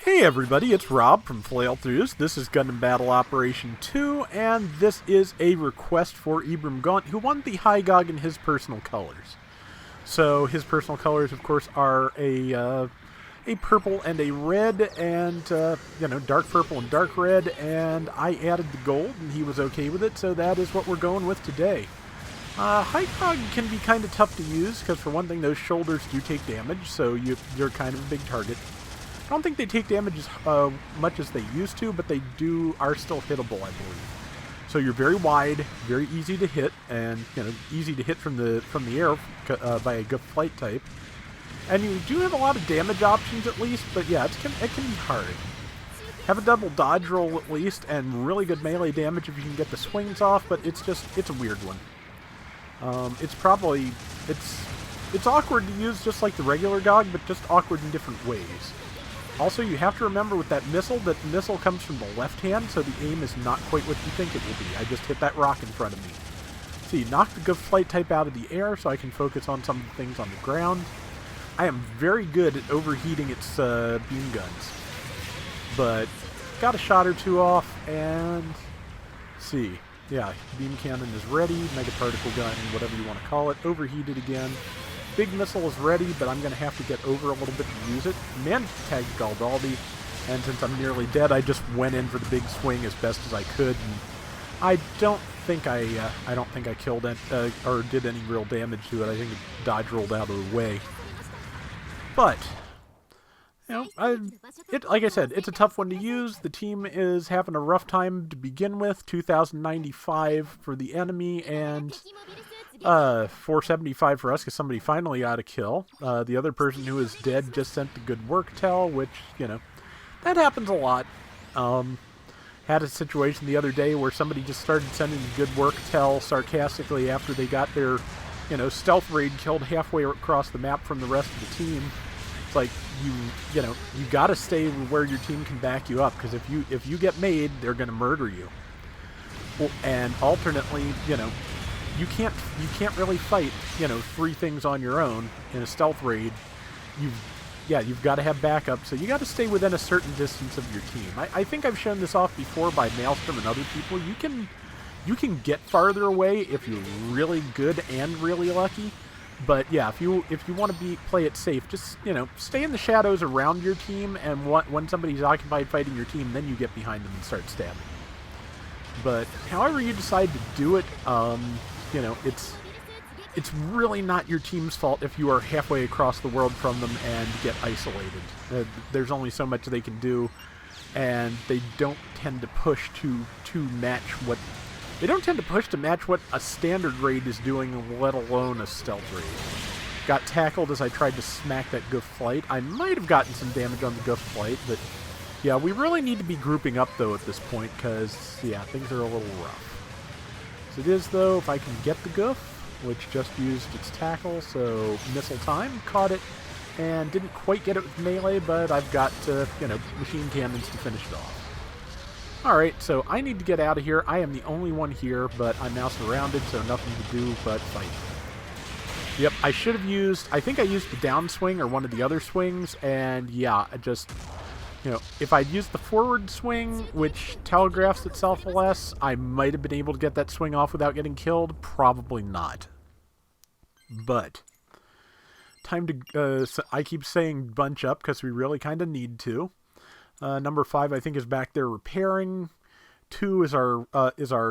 Hey everybody, it's Rob from Flailthroughs. This is Gundam Battle Operation 2, and this is a request for Ibram Gaunt, who won the Hygogg in his personal colors. So his personal colors, of course, are a purple and a red, and dark purple and dark red. And I added the gold, and he was okay with it. So that is what we're going with today. Hygogg can be kind of tough to use because, for one thing, those shoulders do take damage, so you're kind of a big target. I don't think they take damage as much as they used to, but they are still hittable, I believe. So you're very wide, very easy to hit, and easy to hit from the air by a good flight type. And you do have a lot of damage options at least, but yeah, it can be hard. Have a double dodge roll at least, and really good melee damage if you can get the swings off, but it's a weird one. It's awkward to use just like the regular Gog, but just awkward in different ways. Also, you have to remember with that missile that the missile comes from the left hand, so the aim is not quite what you think it will be. I just hit that rock in front of me. See, knock the good flight type out of the air so I can focus on some of the things on the ground. I am very good at overheating its beam guns. But got a shot or two off, and see. Yeah, beam cannon is ready, mega particle gun, whatever you want to call it, overheated again. Big missile is ready, but I'm going to have to get over a little bit to use it. Managed to tag Galdaldi, and since I'm nearly dead, I just went in for the big swing as best as I could. And I don't think I killed it or did any real damage to it. I think it dodge rolled out of the way. But like I said, it's a tough one to use. The team is having a rough time to begin with. 2,095 for the enemy, and 475 for us because somebody finally got a kill. The other person who is dead just sent the good work tell, which, that happens a lot. Had a situation the other day where somebody just started sending the good work tell sarcastically after they got their, stealth raid killed halfway across the map from the rest of the team. It's like, you gotta stay where your team can back you up, because if you get made, they're gonna murder you. Well, and alternately, you can't really fight, three things on your own in a stealth raid. You've got to have backup, so you got to stay within a certain distance of your team. I think I've shown this off before by Maelstrom and other people. You can get farther away if you're really good and really lucky. But yeah, if you want to play it safe, just stay in the shadows around your team, and when somebody's occupied fighting your team, then you get behind them and start stabbing. But however you decide to do it, it's really not your team's fault if you are halfway across the world from them and get isolated. There's only so much they can do, and they don't tend to push to match what a standard raid is doing, let alone a stealth raid. Got tackled as I tried to smack that goof flight. I might have gotten some damage on the goof flight, but yeah, we really need to be grouping up though at this point, because yeah, things are a little rough. It is, though, if I can get the goof, which just used its tackle, so missile time, caught it, and didn't quite get it with melee, but I've got, machine cannons to finish it off. Alright, so I need to get out of here. I am the only one here, but I'm now surrounded, so nothing to do but fight. Yep, I think I used the downswing or one of the other swings, and yeah, I just... if I'd used the forward swing, which telegraphs itself less, I might have been able to get that swing off without getting killed. Probably not. But time to... I keep saying bunch up because we really kind of need to. Number 5, I think, is back there repairing. 2 is our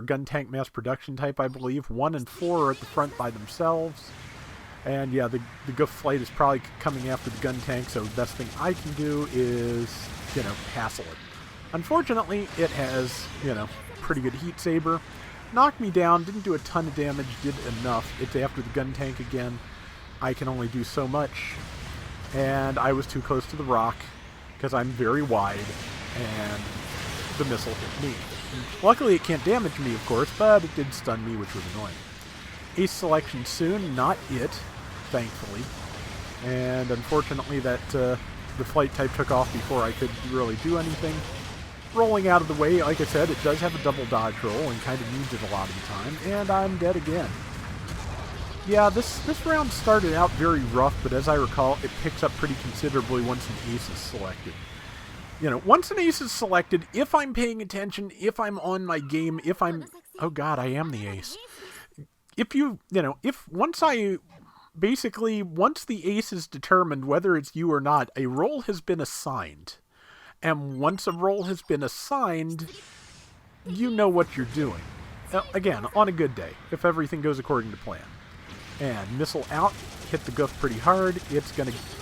gun tank mass production type, I believe. 1 and 4 are at the front by themselves. And yeah, the goof flight is probably coming after the gun tank, so the best thing I can do is... hassle it. Unfortunately, it has, pretty good heat saber. Knocked me down, didn't do a ton of damage, did enough. It's after the gun tank again. I can only do so much. And I was too close to the rock, because I'm very wide, and the missile hit me. Luckily, it can't damage me, of course, but it did stun me, which was annoying. Ace selection soon, not it, thankfully. And unfortunately, the flight type took off before I could really do anything. Rolling out of the way, like I said, it does have a double dodge roll and kind of needs it a lot of the time, and I'm dead again. Yeah, this round started out very rough, but as I recall, it picks up pretty considerably once an ace is selected. once an ace is selected, if I'm paying attention, if I'm on my game, if I'm... Oh god, I am the ace. Once the ace is determined, whether it's you or not, a role has been assigned. And once a role has been assigned, you know what you're doing. Again, on a good day, if everything goes according to plan. And missile out, hit the goof pretty hard.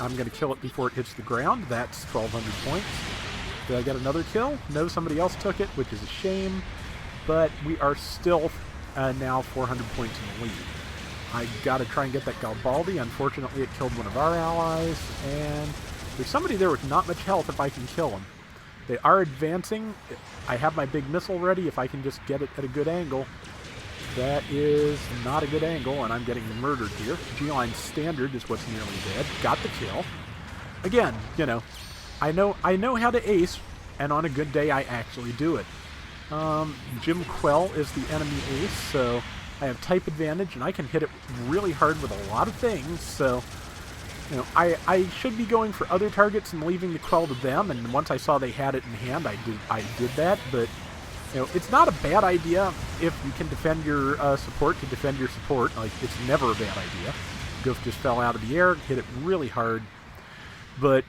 I'm gonna kill it before it hits the ground. That's 1,200 points. Did I get another kill? No, somebody else took it, which is a shame. But we are still now 400 points in the lead. I gotta try and get that Garibaldi. Unfortunately, it killed one of our allies, and there's somebody there with not much health if I can kill him. They are advancing. I have my big missile ready if I can just get it at a good angle. That is not a good angle, and I'm getting murdered here. G-line standard is what's nearly dead. Got the kill. Again, I know how to ace, and on a good day, I actually do it. Jim Quell is the enemy ace, so I have type advantage, and I can hit it really hard with a lot of things, so... I should be going for other targets and leaving the Quell to them, and once I saw they had it in hand, I did that, but, it's not a bad idea if you can defend your support to defend your support. Like, it's never a bad idea. Goof just fell out of the air, hit it really hard, but,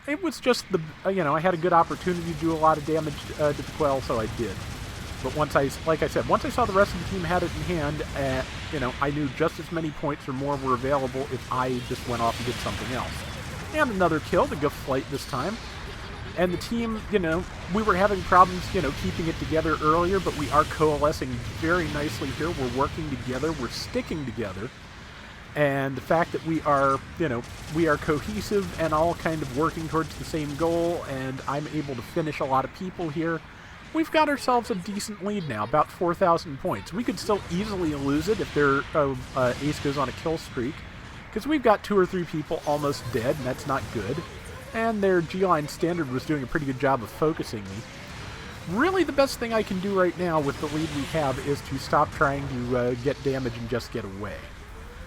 it was just I had a good opportunity to do a lot of damage to the Quell, so I did. But like I said, once I saw the rest of the team had it in hand, I knew just as many points or more were available if I just went off and did something else. And another kill, the Goof flight this time. And the team, we were having problems, keeping it together earlier, but we are coalescing very nicely here. We're working together, we're sticking together. And the fact that we are cohesive and all kind of working towards the same goal, and I'm able to finish a lot of people here, we've got ourselves a decent lead now, about 4,000 points. We could still easily lose it if their ace goes on a kill streak, because we've got 2 or 3 people almost dead, and that's not good. And their G-line standard was doing a pretty good job of focusing me. Really, the best thing I can do right now with the lead we have is to stop trying to get damage and just get away.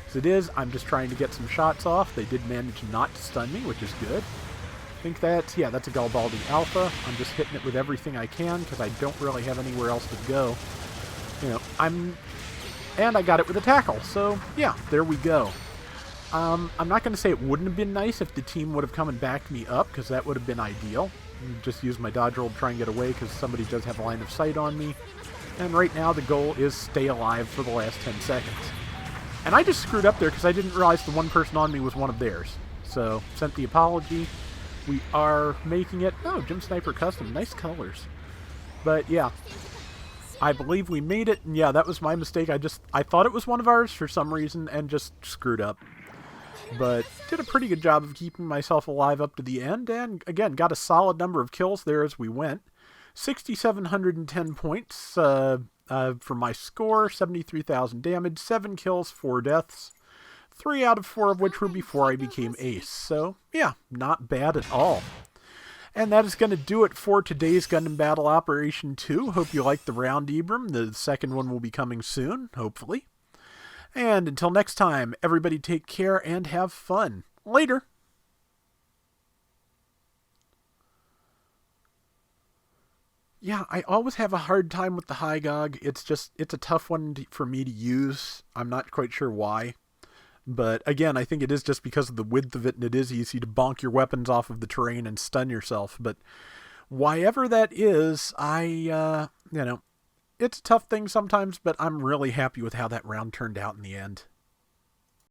As it is, I'm just trying to get some shots off. They did manage not to stun me, which is good. I think that's a Garibaldi Alpha. I'm just hitting it with everything I can because I don't really have anywhere else to go. And I got it with a tackle. So, yeah, there we go. I'm not going to say it wouldn't have been nice if the team would have come and backed me up, because that would have been ideal. Just use my dodge roll to try and get away, because somebody does have a line of sight on me. And right now the goal is stay alive for the last 10 seconds. And I just screwed up there because I didn't realize the one person on me was one of theirs. So, sent the apology. We are making it... Oh, Jim Sniper Custom. Nice colors. But, yeah. I believe we made it. And, yeah, that was my mistake. I thought it was one of ours for some reason and just screwed up. But did a pretty good job of keeping myself alive up to the end. And, again, got a solid number of kills there as we went. 6,710 points for my score. 73,000 damage. 7 kills, 4 deaths. 3 out of 4 of which were before I became ace. So, yeah, not bad at all. And that is going to do it for today's Gundam Battle Operation 2. Hope you liked the round, Ibram. The second one will be coming soon, hopefully. And until next time, everybody take care and have fun. Later! Yeah, I always have a hard time with the Hygogg. It's a tough one for me to use. I'm not quite sure why. But again, I think it is just because of the width of it, and it is easy to bonk your weapons off of the terrain and stun yourself. But whyever that is, it's a tough thing sometimes, but I'm really happy with how that round turned out in the end.